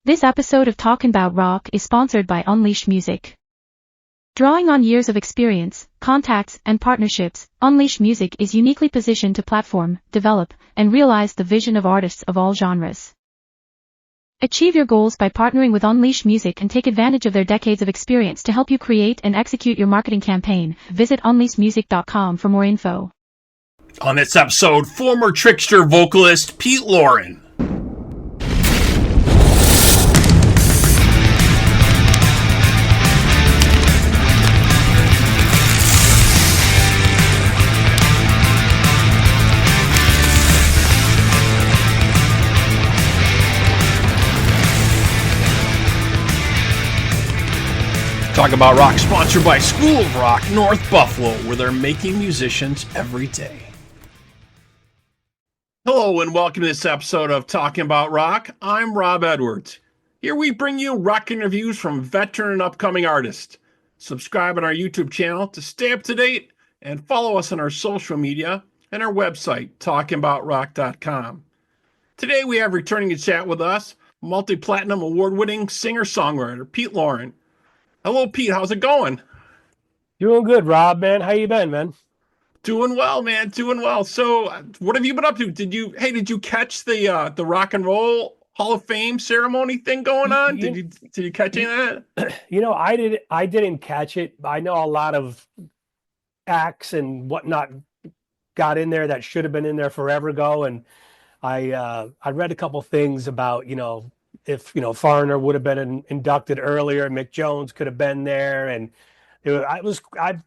This episode of Talkin' About Rock is sponsored by Unleashed Music. Drawing on years of experience, contacts, and partnerships, Unleashed Music is uniquely positioned to platform, develop, and realize the vision of artists of all genres. Achieve your goals by partnering with Unleashed Music and take advantage of their decades of experience to help you create and execute your marketing campaign. Visit unleashedmusic.com for more info. On this episode, former Trixter vocalist Pete Loran. Talk About Rock, sponsored by School of Rock, North Buffalo, where they're making musicians every day. Hello and welcome to this episode of Talking About Rock. I'm Rob Edwards. Here we bring you rock interviews from veteran and upcoming artists. Subscribe on our YouTube channel to stay up to date and follow us on our social media and our website, talkingaboutrock.com. Today we have returning to chat with us, multi-platinum award-winning singer-songwriter Pete Loran. Hello, Pete. How's it going? Doing good, Rob, man. How you been, man? Doing well, man. Doing well. So, what have you been up to? Did you catch the Rock and Roll Hall of Fame ceremony thing going on? Did you catch any of that? You know, I didn't catch it. I know a lot of acts and whatnot got in there that should have been in there forever ago, and I read a couple things about, if Foreigner would have been inducted earlier, Mick Jones could have been there, and I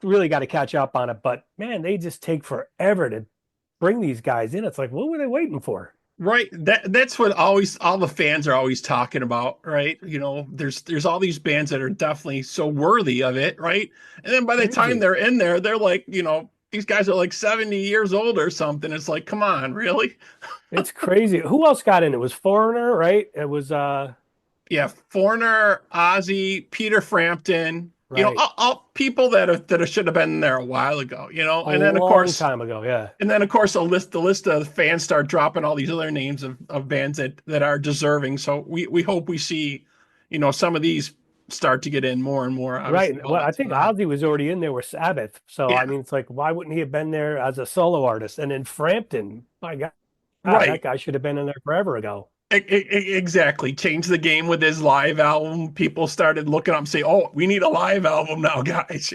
really got to catch up on it. But man, they just take forever to bring these guys in. It's like, what were they waiting for? Right. That's what all the fans are always talking about, right? There's all these bands that are definitely so worthy of it, right? And then by the time they're in there, they're like, these guys are like 70 years old or something. It's like, come on, really? It's crazy. Who else got in? It was Foreigner, right? It was Foreigner, Ozzy, Peter Frampton, right. All people that should have been there a while ago, and then of course time ago, yeah. And then of course the list of fans start dropping all these other names of bands that are deserving. So we hope we see, some of these start to get in more and more. Right. Well, I think Ozzy was already in there with Sabbath. So, yeah. I mean, it's like, why wouldn't he have been there as a solo artist? And then Frampton, my God, right. That guy should have been in there forever ago. Exactly. Changed the game with his live album. People started looking up and say, oh, we need a live album now, guys,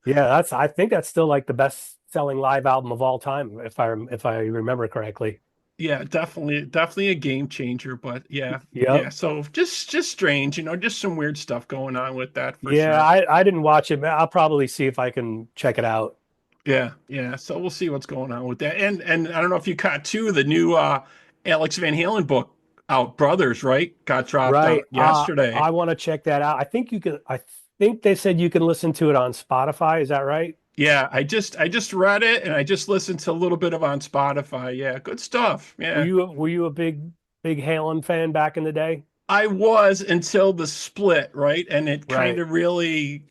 Yeah, I think that's still like the best selling live album of all time, if I remember correctly. Yeah, definitely a game changer, but yeah. Yep. Yeah. So just strange, just some weird stuff going on with that. For sure. I didn't watch it, but I'll probably see if I can check it out. Yeah. So we'll see what's going on with that. And I don't know if you caught too, the new Alex Van Halen book out, Brothers, right? Got dropped out yesterday. I want to check that out. I think they said you can listen to it on Spotify. Is that right? Yeah, I just read it and I just listened to a little bit of on Spotify. Yeah, good stuff. Yeah. Were you a big Halen fan back in the day? I was, until the split, right? And it kind of you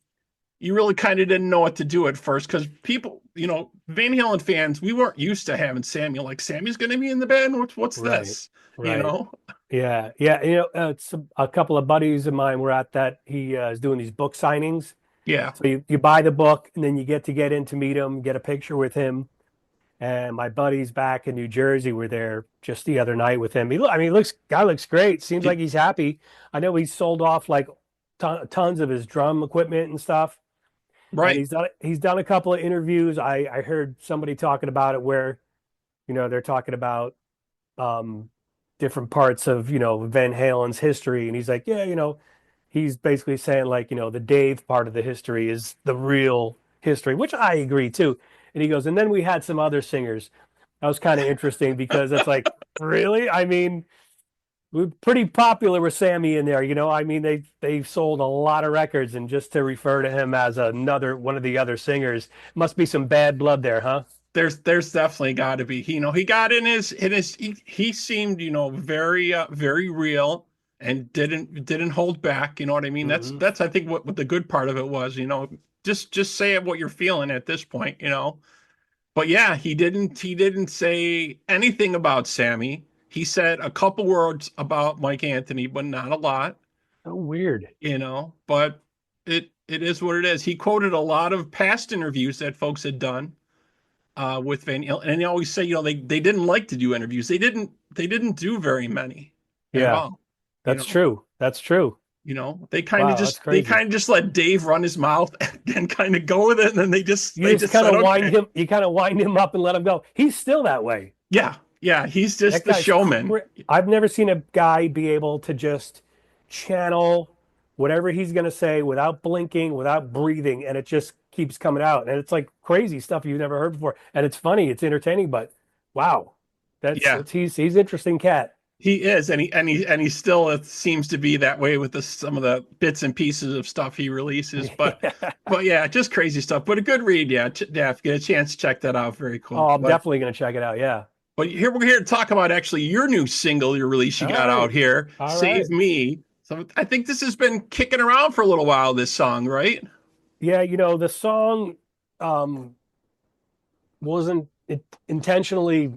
really kind of didn't know what to do at first, because people, Van Halen fans, we weren't used to having Sammy. Like, Sammy's going to be in the band? What's this? Right. Yeah. It's a couple of buddies of mine were at that. He is doing these book signings. Yeah. So you buy the book and then you get in to meet him, get a picture with him. And my buddies back in New Jersey were there just the other night with him. Guy looks great. Seems like he's happy. I know he's sold off like tons of his drum equipment and stuff. Right. And he's done a couple of interviews. I heard somebody talking about it where, they're talking about different parts of, Van Halen's history. And he's like, yeah, he's basically saying like, the Dave part of the history is the real history, which I agree too. And he goes, and then we had some other singers. That was kind of interesting because it's like, really? I mean, we're pretty popular with Sammy in there. They sold a lot of records, and just to refer to him as one of the other singers must be some bad blood there, huh? There's definitely got to be. He got he seemed, very very real. And didn't hold back, you know what I mean? Mm-hmm. That's I think what the good part of it was, just say what you're feeling at this point, But yeah, he didn't say anything about Sammy. He said a couple words about Mike Anthony, but not a lot. Oh, weird. But it is what it is. He quoted a lot of past interviews that folks had done with Van Halen, and they always say, they didn't like to do interviews. They didn't do very many. Yeah, that's true. That's true. They kind of just let Dave run his mouth and kind of go with it, and then they just kind of wind him. You kind of wind him up and let him go. He's still that way. Yeah, he's just the showman. I've never seen a guy be able to just channel whatever he's going to say without blinking, without breathing, and it just keeps coming out. And it's like crazy stuff you've never heard before. And it's funny, it's entertaining, but wow, he's an interesting cat. He is, and he still seems to be that way with some of the bits and pieces of stuff he releases. But yeah, just crazy stuff. But a good read, yeah. Get a chance to check that out. Very cool. Oh, I'm definitely going to check it out. Yeah. But we're here to talk about actually your new single, your release you got out here, Save Me. So I think this has been kicking around for a little while, this song, right? Yeah, the song wasn't intentionally,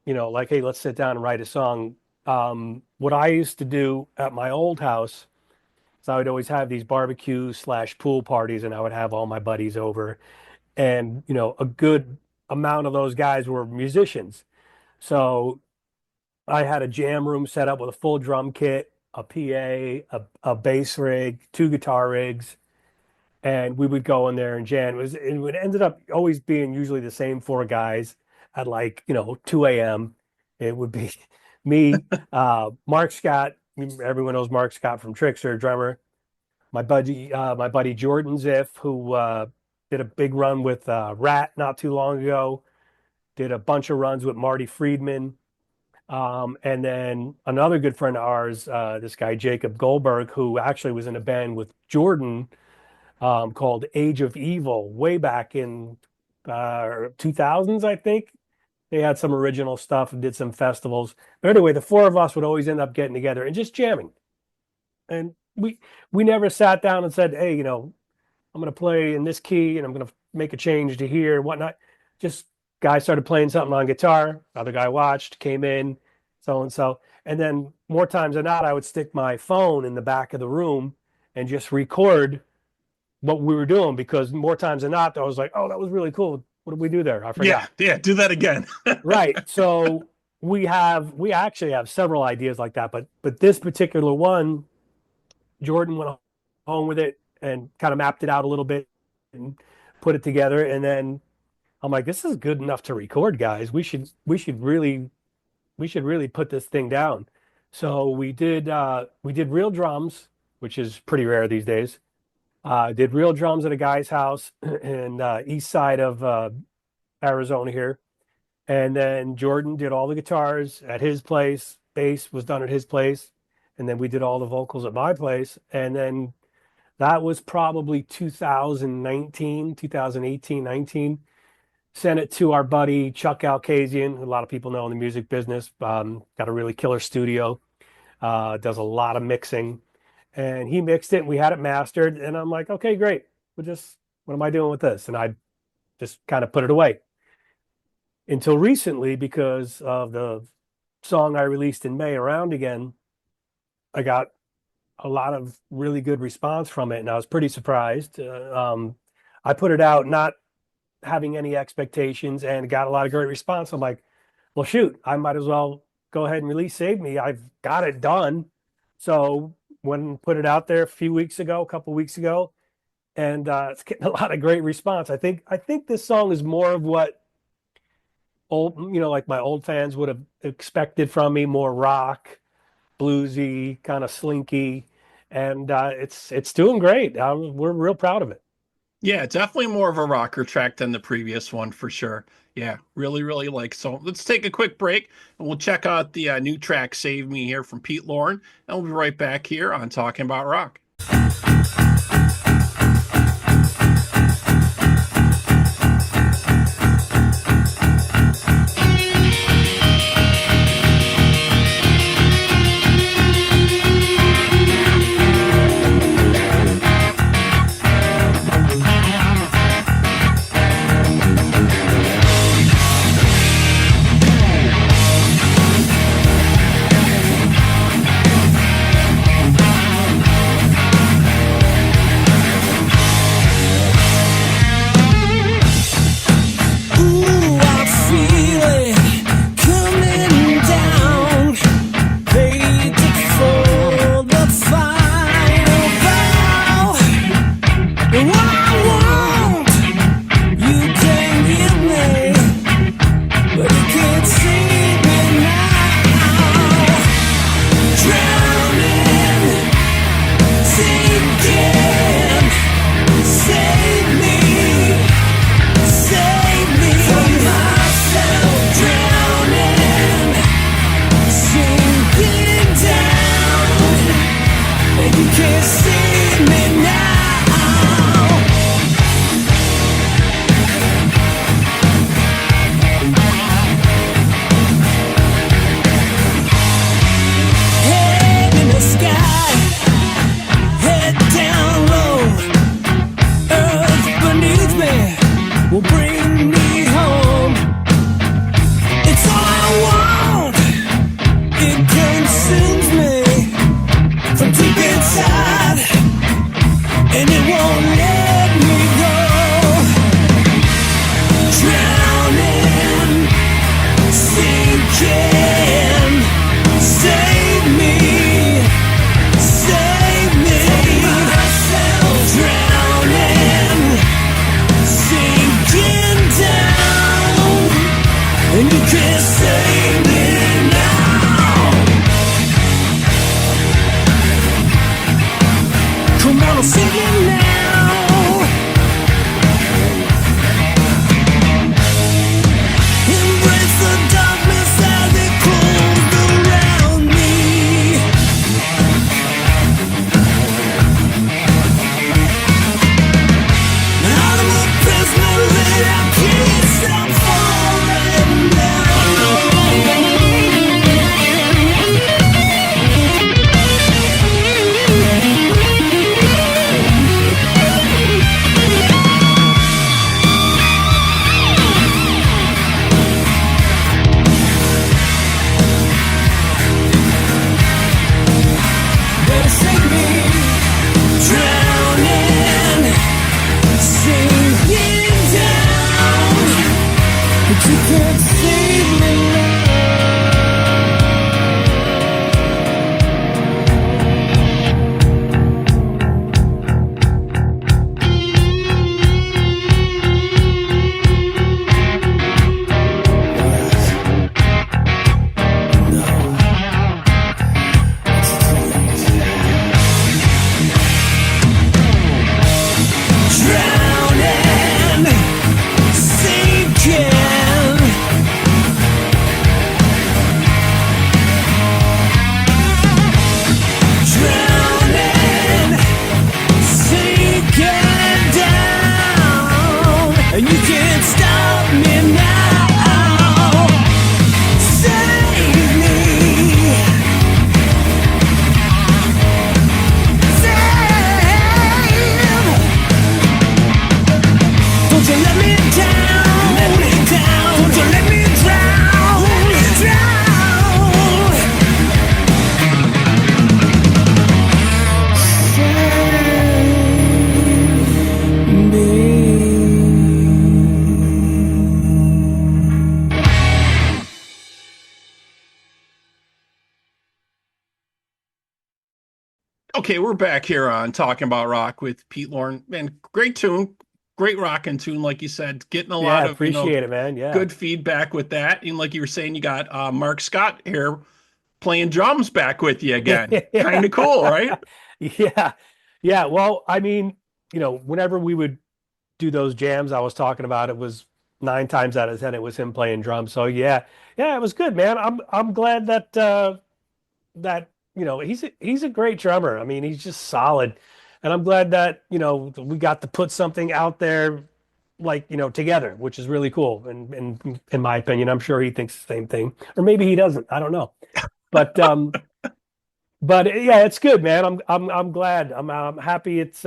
like, hey, let's sit down and write a song. What I used to do at my old house is I would always have these barbecue/pool parties, and I would have all my buddies over. And, a good amount of those guys were musicians. So I had a jam room set up with a full drum kit, a PA, a bass rig, 2 guitar rigs, and we would go in there and jam. It ended up always being usually the same 4 guys at 2 a.m. It would be me, Mark Scott. Everyone knows Mark Scott from Trixter, drummer. My buddy Jordan Ziff, who did a big run with Rat not too long ago. Did a bunch of runs with Marty Friedman. And then another good friend of ours, this guy, Jacob Goldberg, who actually was in a band with Jordan called Age of Evil way back in 2000s, I think. They had some original stuff and did some festivals. But anyway, the 4 of us would always end up getting together and just jamming. And we never sat down and said, hey, I'm going to play in this key and I'm going to make a change to here and whatnot. Just guy started playing something on guitar. Other guy watched, came in, so-and-so. And then more times than not, I would stick my phone in the back of the room and just record what we were doing, because more times than not, I was like, oh, that was really cool. What did we do there? I forgot. Yeah, do that again. Right. So we actually have several ideas like that, but this particular one, Jordan went home with it and kind of mapped it out a little bit and put it together. And then I'm like, this is good enough to record, guys. We should really put this thing down. So we did real drums, which is pretty rare these days. Did real drums at a guy's house in east side of Arizona here. And then Jordan did all the guitars at his place. Bass was done at his place. And then we did all the vocals at my place. And then that was probably 2018, 19. Sent it to our buddy Chuck Alkazian, who a lot of people know in the music business. Got a really killer studio. Does a lot of mixing. And he mixed it and we had it mastered. And I'm like, okay, great. What am I doing with this? And I just kind of put it away. Until recently, because of the song I released in May, Around Again, I got a lot of really good response from it. And I was pretty surprised. I put it out not having any expectations and got a lot of great response. I'm like, well, shoot, I might as well go ahead and release Save Me. I've got it done. So went and put it out there a couple weeks ago, and it's getting a lot of great response. I think this song is more of what like my old fans would have expected from me, more rock, bluesy, kind of slinky, and it's doing great. We're real proud of it. Yeah, definitely more of a rocker track than the previous one for sure. Yeah, really, really like. So let's take a quick break and we'll check out the new track Save Me here from Pete Loran. And we'll be right back here on Talking About Rock. can't see me now. Head in the sky, head down low. Earth beneath me will bring me home. It's all I want. It consumes me from deep inside, and it won't let me go. Drowning, sinking, save me, save me. Myself drowning, sinking down, and you can't save me now. Come on, I'm singing now. Embrace the darkness as it closed around me. Out of the basement lid, I can't stop falling Better save me, drowning, sinking down, but you can't save me now. Drowning, sinking, drowning, sinking down, and you can't stop me now. Save me, save. Don't you let me down, let me down. Don't you let me drown, let me drown. Save me. Okay, we're back here on Talking About Rock with Pete Loran. Man, great tune, great rockin' tune, like you said. Getting a lot Yeah, of appreciate it, man. Yeah. good feedback with that. And like you were saying, you got Mark Scott here playing drums back with you again. Kind of cool, right? Yeah. Yeah. Well, I mean, whenever we would do those jams I was talking about, it was 9 times out of 10 it was him playing drums. So yeah, it was good, man. I'm glad that he's a great drummer. I mean, he's just solid, and I'm glad that we got to put something out there like together, which is really cool. And in my opinion, I'm sure he thinks the same thing, or maybe he doesn't. I don't know, but yeah, it's good, man. I'm glad. I'm happy it's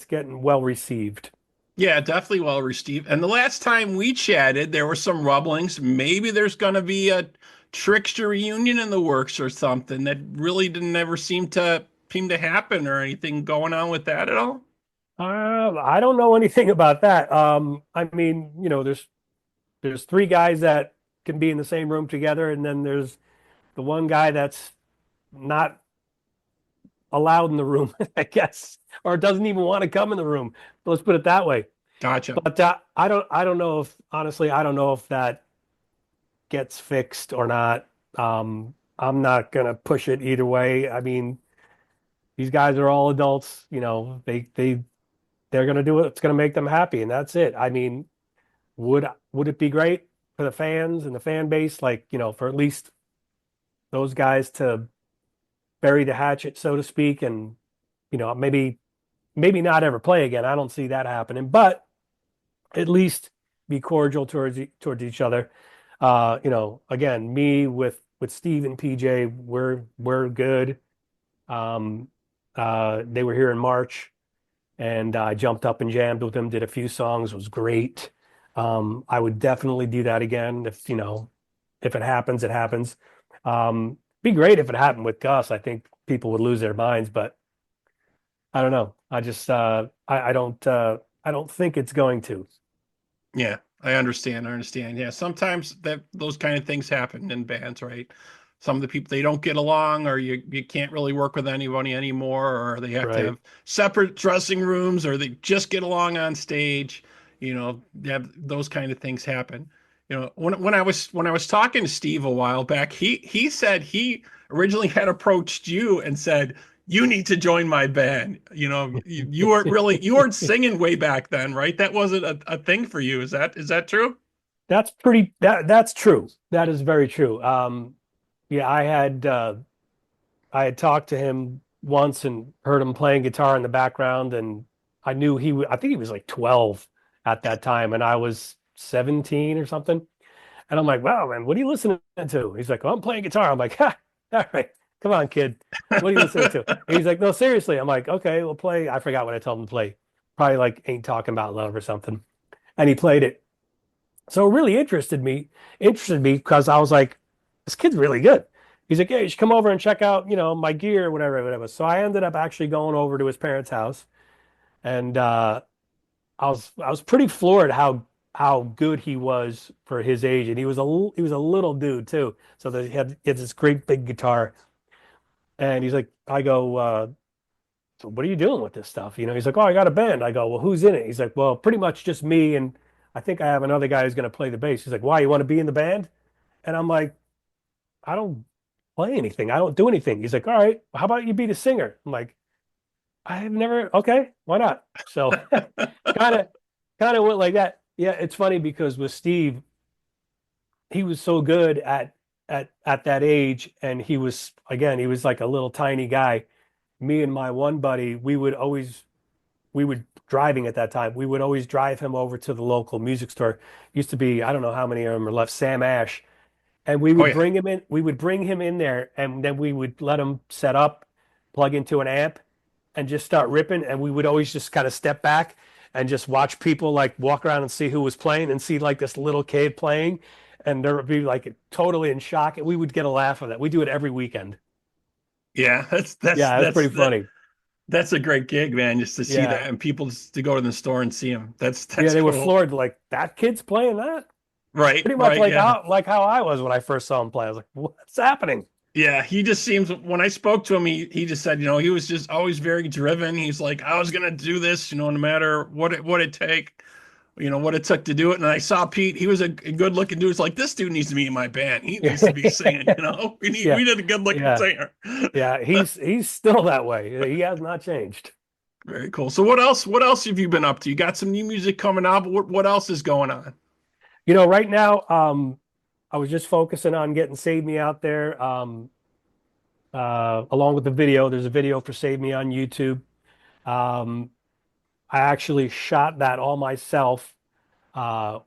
getting well received. Yeah, definitely well received. And the last time we chatted, there were some rumblings. Maybe there's going to be a Trixter reunion in the works or something that really didn't ever seem to happen or anything going on with that at all. I don't know anything about that. I mean, there's 3 guys that can be in the same room together, and then there's the one guy that's not allowed in the room, I guess, or doesn't even want to come in the room. Let's put it that way. Gotcha. But I don't know if honestly, I don't know if that gets fixed or not. I'm not gonna push it either way. I mean, these guys are all adults. They're gonna do what's gonna make them happy, and that's it. I mean, would it be great for the fans and the fan base, like, for at least those guys to bury the hatchet, so to speak, and maybe not ever play again. I don't see that happening, but at least be cordial towards each other. Again, me with Steve and PJ, we're good. They were here in March, and I jumped up and jammed with them, did a few songs, was great. I would definitely do that again if it happens, it happens. Be great if it happened with Gus. I think people would lose their minds, but I don't know. I just I don't think it's going to. Yeah, I understand. Yeah, sometimes those kind of things happen in bands, right? Some of the people, they don't get along, or you can't really work with anybody anymore, or they have to Right. have separate dressing rooms, or they just get along on stage. Those kind of things happen. When I was talking to Steve a while back, he said he originally had approached you and said, you need to join my band. You weren't singing way back then, right? That wasn't a thing for you. Is that true? That's true. That is very true. Yeah, I had talked to him once and heard him playing guitar in the background, and I knew I think he was like 12 at that time, and I was 17 or something. And I'm like, wow, man, what are you listening to? He's like, oh, I'm playing guitar. I'm like, ha, all right, come on, kid. What are you listening to? And he's like, no, seriously. I'm like, okay, we'll play. I forgot what I told him to play. Probably like Ain't Talking About Love or something. And he played it. So it really interested me because I was like, this kid's really good. He's like, yeah, you should come over and check out, my gear or whatever. So I ended up actually going over to his parents' house, and I was pretty floored how good he was for his age, and he was a little dude too. So he had this great big guitar, and he's like, I go, so what are you doing with this stuff? He's like, oh, I got a band. I go, well, who's in it? He's like, well, pretty much just me, and I think I have another guy who's going to play the bass. He's like, why, you want to be in the band? And I'm like, I don't play anything. I don't do anything. He's like, all right, how about you be the singer? I'm like, I've never, okay, why not? So kind of went like that. Yeah, it's funny because with Steve, he was so good at that age, and he was like a little tiny guy. Me and my one buddy, we would driving at that time. We would always drive him over to the local music store. Used to be, I don't know how many of them are left, Sam Ash, and we Oh would yeah. bring him in. We would bring him in there, and then we would let him set up, plug into an amp, and just start ripping. And we would always just kind of step back and just watch people like walk around and see who was playing, and see like this little kid playing, and there would be like totally in shock, and we would get a laugh of that. We do it every weekend. Yeah, Yeah, that's pretty funny. that's a great gig, man, just to see Yeah, that and people just to go to the store and see him. That's yeah, that's they were cool. floored. Like, that kid's playing that. Right, Pretty much right, like yeah. how I was when I first saw him play. I was like, what's happening? Yeah, he just seems, when I spoke to him, he just said, he was just always very driven. He's like, I was gonna do this, no matter what it take, what it took to do it. And I saw Pete, he was a good looking dude. It's like, this dude needs to be in my band. He needs to be singing, Yeah, we need a good looking yeah, singer. yeah. He's still that way. He has not changed. Very cool. So what else have you been up to? You got some new music coming out, but what else is going on? Right now, I was just focusing on getting Save Me out there. Along with the video, there's a video for Save Me on YouTube. Um, I actually shot that all myself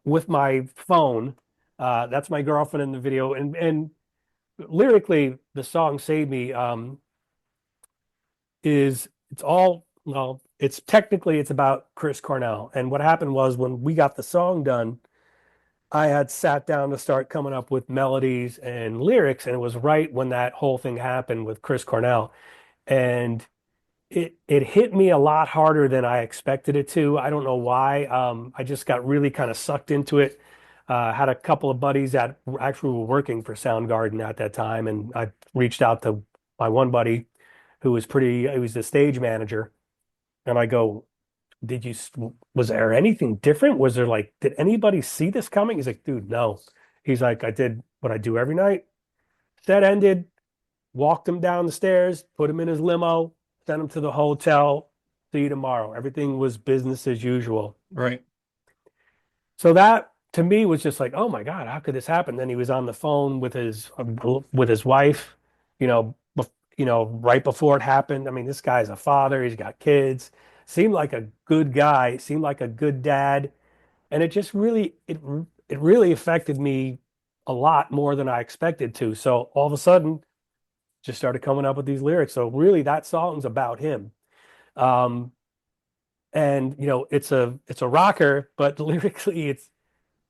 with my phone. That's my girlfriend in the video, and lyrically, the song "Save Me" it's all, well, it's about Chris Cornell. And what happened was, when we got the song done, I had sat down to start coming up with melodies and lyrics, and it was right when that whole thing happened with Chris Cornell, and it hit me a lot harder than I expected it to. I don't know why. I just got really kind of sucked into it. Had a couple of buddies that actually were working for Soundgarden at that time, and I reached out to my one buddy he was the stage manager, and I go, was there anything different? Was there like, did anybody see this coming? He's like, dude, no. He's like, I did what I do every night. Set ended, walked him down the stairs, put him in his limo, sent him to the hotel. See you tomorrow. Everything was business as usual. Right. So that to me was just like, oh my God, how could this happen? Then he was on the phone with his wife, you know, right before it happened. I mean, this guy's a father, he's got kids, seemed like a good guy, seemed like a good dad. And it just really, it really affected me a lot more than I expected to. So all of a sudden, just started coming up with these lyrics. So really that song's about him. Um, and it's a rocker, but lyrically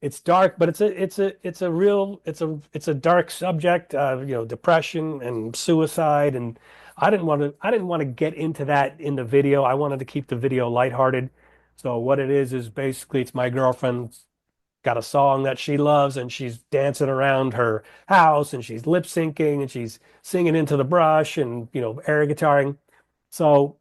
it's dark, but it's a dark subject, depression and suicide. And I didn't want to get into that in the video. I wanted to keep the video lighthearted. So what it is basically it's my girlfriend got a song that she loves and she's dancing around her house and she's lip syncing and she's singing into the brush and air guitaring. So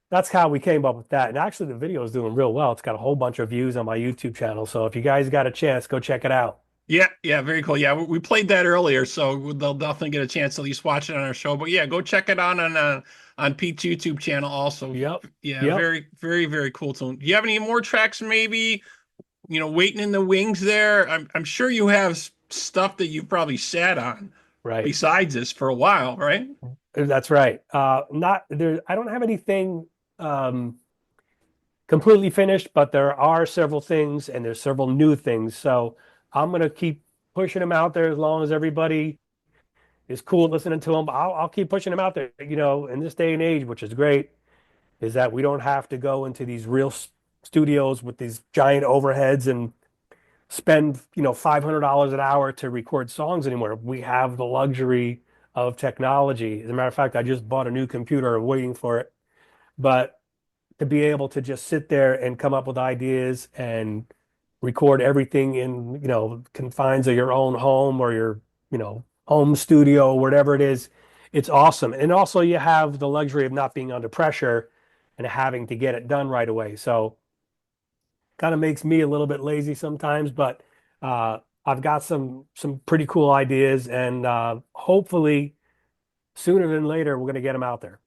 that's how we came up with that. And actually, the video is doing real well. It's got a whole bunch of views on my YouTube channel. So if you guys got a chance, go check it out. Yeah, yeah, very cool. Yeah, we played that earlier, so they'll definitely get a chance to at least watch it on our show. But yeah, go check it out on Pete's YouTube channel also. Yep. Yeah, Yep. very, very, very cool tune. Do you have any more tracks maybe, waiting in the wings there? I'm sure you have stuff that you've probably sat on Right. besides this for a while, right? That's right. Not there. I don't have anything um, completely finished, but there are several things and there's several new things. So I'm gonna keep pushing them out there as long as everybody is cool listening to them. I'll keep pushing them out there. In this day and age, which is great, is that we don't have to go into these real studios with these giant overheads and spend $500 an hour to record songs anymore. We have the luxury of technology. As a matter of fact, I just bought a new computer waiting for it. But to be able to just sit there and come up with ideas and record everything in confines of your own home or your home studio, whatever it is, it's awesome. And also you have the luxury of not being under pressure and having to get it done right away. So kind of makes me a little bit lazy sometimes, but I've got some pretty cool ideas, and hopefully sooner than later we're going to get them out there.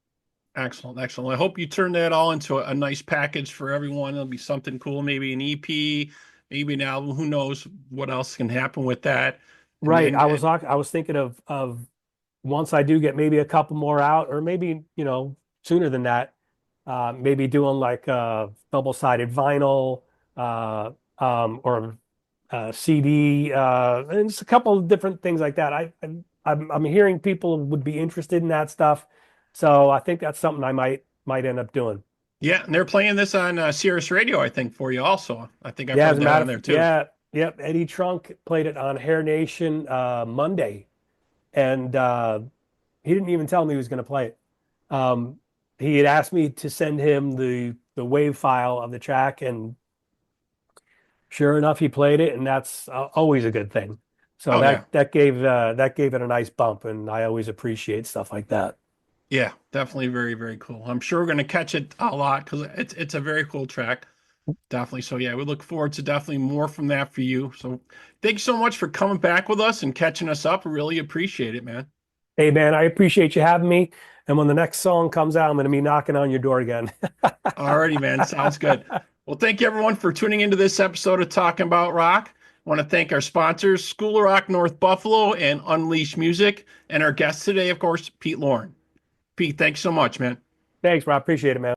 Excellent, excellent. I hope you turn that all into a nice package for everyone. It'll be something cool, maybe an EP, maybe an album. Who knows what else can happen with that? Right. I was thinking of once I do get maybe a couple more out, or maybe sooner than that, maybe doing like double-sided vinyl or CD, and just a couple of different things like that. I'm hearing people would be interested in that stuff, so I think that's something I might end up doing. Yeah, and they're playing this on Sirius Radio, I think, for you also. I think I've Yeah, heard as a that matter on there of too. yeah, yep. Eddie Trunk played it on Hair Nation Monday, and he didn't even tell me he was going to play it. Um, he had asked me to send him the wave file of the track, and sure enough, he played it, and that's always a good thing. So Oh, yeah. that gave it a nice bump, and I always appreciate stuff like that. Yeah, definitely very, very cool. I'm sure we're going to catch it a lot because it's a very cool track. Definitely. So yeah, we look forward to definitely more from that for you. So thank you so much for coming back with us and catching us up. I really appreciate it, man. Hey man, I appreciate you having me. And when the next song comes out, I'm going to be knocking on your door again. Alrighty, man. Sounds good. Well, thank you everyone for tuning into this episode of Talking About Rock. I want to thank our sponsors, School of Rock North Buffalo and Unleashed Music, and our guest today, of course, Pete Loran. Pete, thanks so much, man. Thanks, Rob. Appreciate it, man.